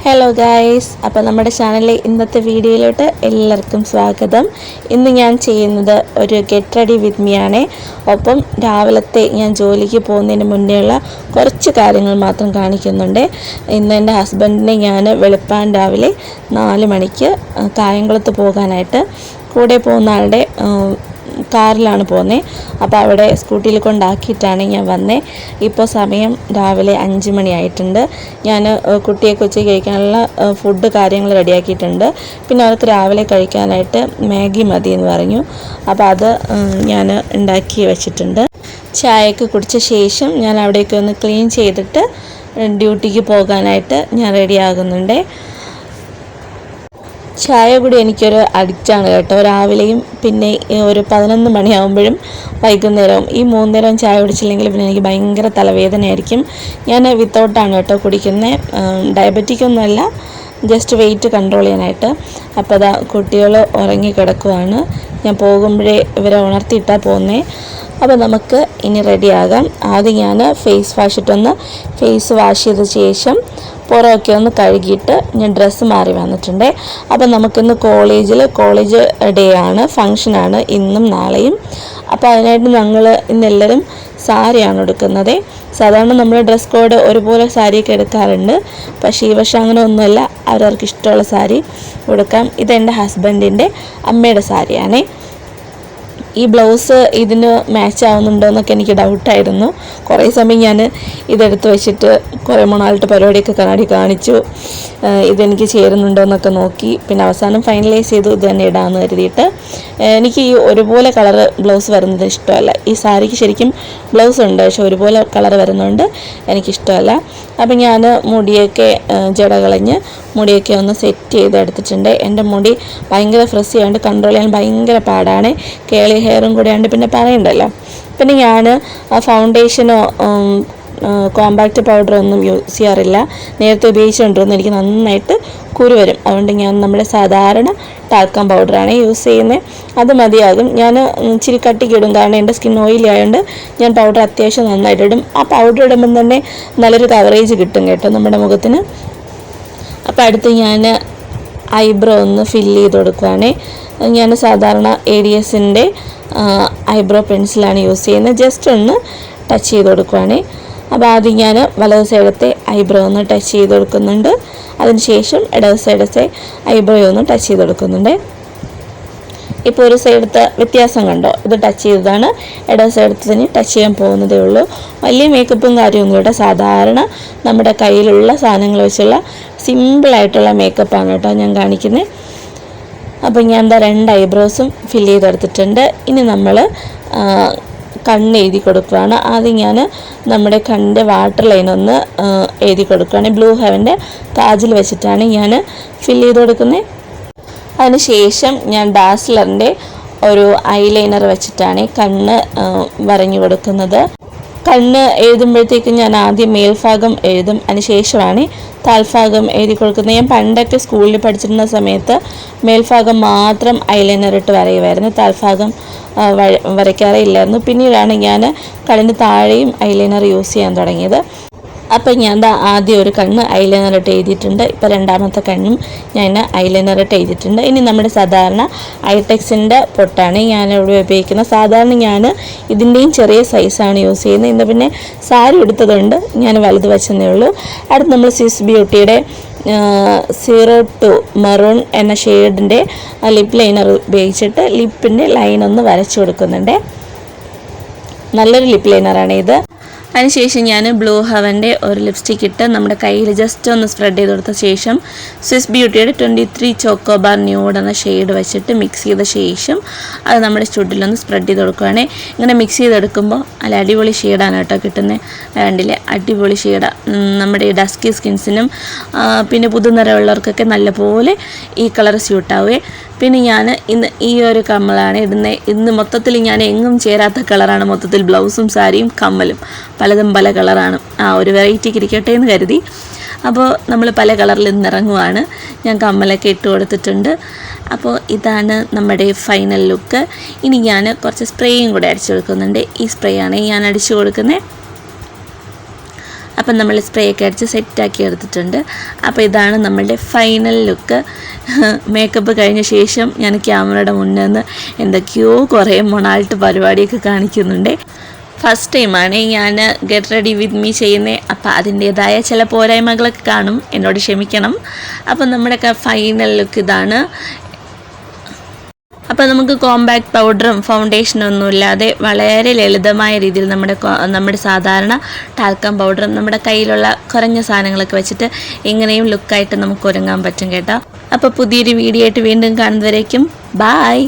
Hello guys, അപ്പോൾ നമ്മുടെ ചാനലിലെ ഇന്നത്തെ വീഡിയോയിലോട്ട് എല്ലാവർക്കും സ്വാഗതം. ഇന്ന് ഞാൻ ചെയ്യുന്നത് ഒരു ഗെറ്റ് റെഡി വിത്ത് മീ ആണ്. ഒപ്പം രാവിലത്തെ ഞാൻ ജോലിക്ക് പോകുന്നതിന് മുന്നേയുള്ള കുറച്ച് കാര്യങ്ങൾ മാത്രം കാണിക്കുന്നുണ്ട്. ഇന്ന് എൻ്റെ ഹസ്ബൻഡിനെ ഞാൻ വെളുപ്പാൻ രാവിലെ 4 മണിക്ക് കായംകുളത്ത് പോകാനായിട്ട് കൂടെ പോകുന്ന ആളുടെ കാറിലാണ് പോകുന്നത്. അപ്പോൾ അവിടെ സ്കൂട്ടിയിൽ കൊണ്ടാക്കിയിട്ടാണ് ഞാൻ വന്നത്. ഇപ്പോൾ സമയം രാവിലെ 5 മണിയായിട്ടുണ്ട്. ഞാൻ കുട്ടിയെ കൊച്ചി കഴിക്കാനുള്ള ഫുഡ് കാര്യങ്ങൾ റെഡിയാക്കിയിട്ടുണ്ട്. പിന്നെ അവർക്ക് രാവിലെ കഴിക്കാനായിട്ട് മാഗി മതി എന്ന് പറഞ്ഞു. അപ്പോൾ അത് ഞാൻ ഉണ്ടാക്കി വെച്ചിട്ടുണ്ട്. ചായയൊക്കെ കുടിച്ച ശേഷം ഞാൻ അവിടേക്ക് ഒന്ന് ക്ലീൻ ചെയ്തിട്ട് ഡ്യൂട്ടിക്ക് പോകാനായിട്ട് ഞാൻ റെഡിയാകുന്നുണ്ട്. ചായ കൂടി എനിക്കൊരു അഡിക്റ്റാണ് കേട്ടോ. രാവിലെയും പിന്നെ ഒരു 11 മണിയാകുമ്പോഴും വൈകുന്നേരവും ഈ 3 നേരം ചായ കുടിച്ചില്ലെങ്കിൽ പിന്നെ എനിക്ക് ഭയങ്കര തലവേദനയായിരിക്കും. ഞാൻ വിത്തൗട്ടാണ് കേട്ടോ കുടിക്കുന്നത്. ഡയബറ്റിക് ഒന്നുമല്ല, ജസ്റ്റ് വെയിറ്റ് കൺട്രോൾ ചെയ്യാനായിട്ട്. അപ്പോൾ അതാ കുട്ടികൾ ഉറങ്ങിക്കിടക്കുവാണ്. ഞാൻ പോകുമ്പോഴേ ഇവരെ ഉണർത്തിയിട്ടാണ് പോകുന്നത്. അപ്പോൾ നമുക്ക് ഇനി റെഡിയാകാം. ആദ്യം ഞാൻ ഫേസ് വാഷ് ഇട്ടൊന്ന് ഫേസ് വാഷ് ചെയ്ത ശേഷം പുറമൊക്കെ ഒന്ന് കഴുകിയിട്ട് ഞാൻ ഡ്രസ്സ് മാറി വന്നിട്ടുണ്ട്. അപ്പോൾ നമുക്കിന്ന് കോളേജ് ഡേ ആണ്, ഫങ്ഷനാണ് ഇന്നും നാളെയും. അപ്പോൾ അതിനായിട്ട് ഞങ്ങൾ ഇന്നെല്ലാവരും സാരിയാണ് എടുക്കുന്നത്. സാധാരണ നമ്മൾ ഡ്രസ് കോഡ് ഒരുപോലെ സാരിയൊക്കെ എടുക്കാറുണ്ട്. പക്ഷേ ഈ വർഷം അങ്ങനെ ഒന്നുമല്ല, അവരവർക്ക് ഇഷ്ടമുള്ള സാരി കൊടുക്കാം. ഇതെൻ്റെ ഹസ്ബൻഡിൻ്റെ അമ്മയുടെ സാരിയാണ്. ഈ ബ്ലൗസ് ഇതിന് മാച്ച് ആവുന്നുണ്ടോ എന്നൊക്കെ എനിക്ക് ഡൗട്ടായിരുന്നു. കുറേ സമയം ഞാൻ ഇതെടുത്ത് വെച്ചിട്ട് കുറേ മൂന്നാലത്തെ പരിപാടിയൊക്കെ കാണിച്ചു, ഇതെനിക്ക് ചേരുന്നുണ്ടോ എന്നൊക്കെ നോക്കി. പിന്നെ അവസാനം ഫൈനലൈസ് ചെയ്തു ഇത് തന്നെ ഇടാമെന്ന് കരുതിയിട്ട്. എനിക്ക് ഈ ഒരുപോലെ കളറ് ബ്ലൗസ് വരുന്നത് ഇഷ്ടമല്ല. ഈ സാരിക്ക് ശരിക്കും ബ്ലൗസ് ഉണ്ട്, പക്ഷെ ഒരുപോലെ കളർ വരുന്നതുകൊണ്ട് എനിക്കിഷ്ടമല്ല. അപ്പം ഞാൻ മുടിയൊക്കെ ജട കളഞ്ഞ് മുടിയൊക്കെ ഒന്ന് സെറ്റ് ചെയ്തെടുത്തിട്ടുണ്ട്. എൻ്റെ മുടി ഭയങ്കര ഫ്രഷ് ചെയ്യാണ്ട് കൺട്രോൾ ചെയ്യാൻ ഭയങ്കര പാടാണ്. കേളി ഹെയറും കൂടെ ഉണ്ട്, പിന്നെ പറയണ്ടല്ലോ. പിന്നെ ഞാൻ ഫൗണ്ടേഷനോ കോമ്പാക്റ്റ് പൗഡർ ഒന്നും യൂസ് ചെയ്യാറില്ല. നേരത്തെ ഉപയോഗിച്ചുകൊണ്ടിരുന്നു, എനിക്ക് നന്നായിട്ട് കുരു വരും. അതുകൊണ്ട് ഞാൻ നമ്മുടെ സാധാരണ ടാൽക്കം പൗഡറാണ് യൂസ് ചെയ്യുന്നത്. അത് മതിയാകും. ഞാൻ ഇച്ചിരി കട്ടിക്ക് ഇടും, കാരണം എൻ്റെ സ്കിൻ ഓയിലി ആയതുകൊണ്ട് ഞാൻ പൗഡർ അത്യാവശ്യം നന്നായിട്ട് ഇടും. ആ പൗഡർ ഇടുമ്പം തന്നെ നല്ലൊരു കവറേജ് കിട്ടും കേട്ടോ നമ്മുടെ മുഖത്തിന്. അപ്പോൾ അടുത്ത് ഞാൻ ഐബ്രോ ഒന്ന് ഫില്ല് ചെയ്ത് കൊടുക്കുകയാണ്. ഞാൻ സാധാരണ ADSൻ്റെ ഐബ്രോ പെൻസിലാണ് യൂസ് ചെയ്യുന്നത്. ജസ്റ്റ് ഒന്ന് ടച്ച് ചെയ്ത് കൊടുക്കുകയാണ്. അപ്പോൾ ആദ്യം ഞാൻ വലത് സൈഡത്തെ ഐബ്രോ ഒന്ന് ടച്ച് ചെയ്ത് കൊടുക്കുന്നുണ്ട്. അതിനുശേഷം ഇടത് സൈഡത്തെ ഐബ്രോ ഒന്ന് ടച്ച് ചെയ്ത് കൊടുക്കുന്നുണ്ട്. ഇപ്പോൾ ഒരു സൈഡത്തെ വ്യത്യാസം കണ്ടോ? ഇത് ടച്ച് ചെയ്തതാണ്, ഇടത് സൈഡത്തിന് ടച്ച് ചെയ്യാൻ പോകുന്നതേ ഉള്ളൂ. വലിയ മേക്കപ്പും കാര്യമൊന്നുമില്ല, സാധാരണ നമ്മുടെ കയ്യിലുള്ള സാധനങ്ങൾ വെച്ചുള്ള സിമ്പിളായിട്ടുള്ള മേക്കപ്പാണ് കേട്ടോ ഞാൻ കാണിക്കുന്നത്. അപ്പോൾ ഞാൻ എന്താ 2 ഐബ്രോസും ഫില്ല് ചെയ്തെടുത്തിട്ടുണ്ട്. ഇനി നമ്മൾ കണ്ണ് എഴുതി കൊടുക്കുകയാണ്. ആദ്യം ഞാൻ നമ്മുടെ കണ്ണിൻ്റെ വാട്ടർ ലൈൻ ഒന്ന് എഴുതി കൊടുക്കുകയാണ്. ബ്ലൂ ഹെവൻ്റെ കാജിൽ വെച്ചിട്ടാണ് ഞാൻ ഫില്ല് ചെയ്ത് കൊടുക്കുന്നത്. അതിനുശേഷം ഞാൻ ഡാസ്ലറിൻ്റെ ഒരു ഐലൈനർ വെച്ചിട്ടാണ് കണ്ണ് വരഞ്ഞു കൊടുക്കുന്നത്. കണ്ണ് എഴുതുമ്പോഴത്തേക്കും ഞാൻ ആദ്യം മേൽഭാഗം എഴുതും, അതിനുശേഷമാണ് താൽഭാഗം എഴുതി കൊടുക്കുന്നത്. ഞാൻ പണ്ടൊക്കെ സ്കൂളിൽ പഠിച്ചിരുന്ന സമയത്ത് മേൽഭാഗം മാത്രം ഐലൈനർ ഇട്ട് വരയുമായിരുന്നു, താൽഭാഗം വരയ്ക്കാറേ ഇല്ലായിരുന്നു. പിന്നീടാണ് ഞാൻ കണ്ണിന് താഴെയും ഐലൈനർ യൂസ് ചെയ്യാൻ തുടങ്ങിയത്. അപ്പം ഞാൻ ആദ്യം ഒരു കണ്ണ് ഐലൈനർ ഇട്ട് എഴുതിയിട്ടുണ്ട്. ഇപ്പോൾ രണ്ടാമത്തെ കണ്ണും ഞാൻ ഐലൈനർ ഇട്ട് എഴുതിയിട്ടുണ്ട്. ഇനി നമ്മുടെ സാധാരണ ഐടെക്സിൻ്റെ പൊട്ടാണ് ഞാനിവിടെ ഉപയോഗിക്കുന്നത്. സാധാരണ ഞാൻ ഇതിൻ്റെയും ചെറിയ സൈസാണ് യൂസ് ചെയ്യുന്നത്. ഇന്ന് പിന്നെ സാരി എടുത്തതുകൊണ്ട് ഞാൻ വലുത് വെച്ചതേ ഉള്ളൂ. അടുത്ത് നമ്മൾ സ്വിസ് ബ്യൂട്ടിയുടെ 02 മെറൂൺ എന്ന ഷെയ്ഡിൻ്റെ ലിപ്പ് ലൈനർ ഉപയോഗിച്ചിട്ട് ലിപ്പിൻ്റെ ലൈനൊന്ന് വരച്ചു കൊടുക്കുന്നുണ്ട്. നല്ലൊരു ലിപ്പ് ലൈനറാണ് ഇത്. അതിനുശേഷം ഞാൻ ബ്ലൂ ഹെവൻ്റെ ഒരു ലിപ്സ്റ്റിക്ക് ഇട്ട് നമ്മുടെ കയ്യിൽ ജസ്റ്റ് ഒന്ന് സ്പ്രെഡ് ചെയ്ത് കൊടുത്ത ശേഷം സ്വിസ് ബ്യൂട്ടിയുടെ 23 ചോക്കോബാർ ന്യൂഡ് എന്ന ഷെയ്ഡ് വെച്ചിട്ട് മിക്സ് ചെയ്ത ശേഷം അത് നമ്മുടെ ചുണ്ടിലൊന്ന് സ്പ്രെഡ് ചെയ്ത് കൊടുക്കുകയാണ്. ഇങ്ങനെ മിക്സ് ചെയ്തെടുക്കുമ്പോൾ നല്ല അടിപൊളി ഷെയ്ഡാണ് കേട്ടോ കിട്ടുന്നത്. രണ്ടിലെ അടിപൊളി ഷെയ്ഡാണ്. നമ്മുടെ ഈ ഡസ്കി സ്കിൻസിനും പിന്നെ പുതുനിറമുള്ളവർക്കൊക്കെ നല്ലപോലെ ഈ കളർ സ്യൂട്ടാവുകയെ. പിന്നെ ഞാൻ ഇന്ന് ഈ ഒരു കമ്മലാണ് ഇടുന്നത്. ഇന്ന് മൊത്തത്തിൽ ഞാൻ എങ്ങും ചേരാത്ത കളറാണ്. മൊത്തത്തിൽ ബ്ലൗസും സാരിയും കമ്മലും പലതും പല കളറാണ്. ഒരു വെറൈറ്റിക്ക് ഇരിക്കട്ടെ എന്ന് കരുതി. അപ്പോൾ നമ്മൾ പല കളറിൽ ഇറങ്ങുവാണ്. ഞാൻ കമ്മലൊക്കെ ഇട്ട് കൊടുത്തിട്ടുണ്ട്. അപ്പോൾ ഇതാണ് നമ്മുടെ ഫൈനൽ ലുക്ക്. ഇനി ഞാൻ കുറച്ച് സ്പ്രേയും കൂടെ അടിച്ചു കൊടുക്കുന്നുണ്ട്. ഈ സ്പ്രേ ആണ് ഞാൻ അടിച്ചു കൊടുക്കുന്നത്. അപ്പം നമ്മൾ സ്പ്രേ ഒക്കെ അടിച്ച് സെറ്റാക്കി എടുത്തിട്ടുണ്ട്. അപ്പോൾ ഇതാണ് നമ്മളുടെ ഫൈനൽ ലുക്ക്. മേക്കപ്പ് കഴിഞ്ഞ ശേഷം ഞാൻ ക്യാമറയുടെ മുന്നിൽ നിന്ന് എന്തൊക്കെയോ കുറേ മൊണാൾട്ട് പരിപാടിയൊക്കെ കാണിക്കുന്നുണ്ട്. ഫസ്റ്റ് ടൈമാണ് ഞാൻ ഗെറ്റ് റെഡി വിത്ത് മീ ചെയ്യുന്നത്. അപ്പോൾ അതിൻ്റേതായ ചില പോരായ്മകളൊക്കെ കാണും, എന്നോട് ക്ഷമിക്കണം. അപ്പം നമ്മുടെയൊക്കെ ഫൈനൽ ലുക്ക് ഇതാണ്. അപ്പോൾ നമുക്ക് കോമ്പാക്ട് പൗഡറും ഫൗണ്ടേഷനും ഒന്നും ഇല്ലാതെ വളരെ ലളിതമായ രീതിയിൽ നമ്മുടെ സാധാരണ ടാൽക്കം പൗഡറും നമ്മുടെ കയ്യിലുള്ള കുറഞ്ഞ സാധനങ്ങളൊക്കെ വെച്ചിട്ട് ഇങ്ങനെയും ലുക്കായിട്ട് നമുക്ക് ഒരുങ്ങാൻ പറ്റും കേട്ടോ. അപ്പോൾ പുതിയൊരു വീഡിയോ ആയിട്ട് വീണ്ടും കാണുന്നവരേക്കും ബായ്.